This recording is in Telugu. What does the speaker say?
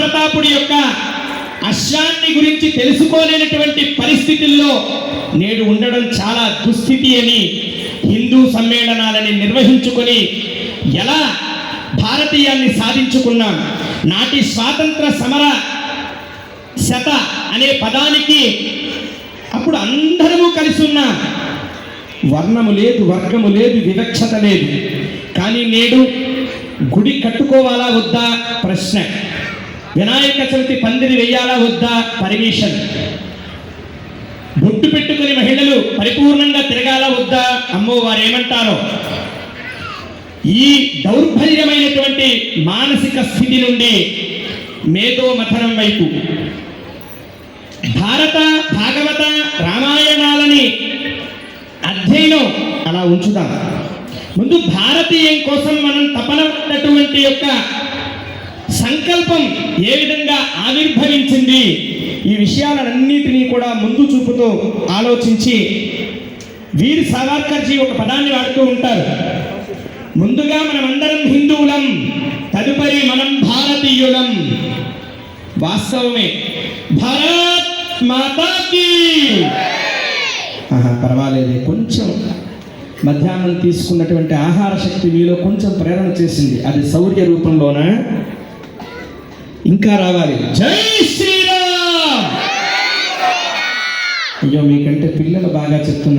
ప్రతాపుడి యొక్క అశ్వాన్ని గురించి తెలుసుకోలేనటువంటి పరిస్థితుల్లో నేడు ఉండడం చాలా దుస్థితి అని హిందూ సమ్మేళనాలని నిర్వహించుకొని ఎలా భారతీయాన్ని సాధించుకున్నాం. నాటి స్వాతంత్ర సమర శత అనే పదానికి అప్పుడు అందరము కలిసి ఉన్నాం. వర్ణము లేదు, వర్గము లేదు, వివక్షత లేదు. కానీ నేడు గుడి కట్టుకోవాలా వద్దా ప్రశ్న, వినాయక చవితి పందిరి వెయ్యాలా వద్దా పర్మిషన్, బొట్టు పెట్టుకుని మహిళలు పరిపూర్ణంగా తిరగాల వద్దా, అమ్మో వారు ఏమంటారో. ఈ దౌర్భల్యమైనటువంటి మానసిక స్థితి నుండి మేధో మథనం వైపు భారత భాగవత రామాయణాలని అధ్యయనం అలా ఉంచుదాం. ముందు భారతీయం కోసం మనం తపన పడినటువంటి యొక్క సంకల్పం ఏ విధంగా ఆవిర్భవించింది, ఈ విషయాలన్నింటినీ కూడా ముందు చూపుతూ ఆలోచించి వీర్ సావర్కర్జీ ఒక పదాన్ని వాడుతూ ఉంటారు. ముందుగా మనమందరం హిందువులం, తదుపరి మనం భారతీయులం. వాస్తవమే. భారత్ మాతాకి. పర్వాలేదే, కొంచెం మధ్యాహ్నం తీసుకున్నటువంటి ఆహార శక్తి మీలో కొంచెం ప్రేరణ చేసింది. అది శౌర్య రూపంలోనా? ఇంకా రావాలి. జై శ్రీరామ్. అయ్యో, మీకంటే పిల్లలు బాగా చెప్తున్నారు.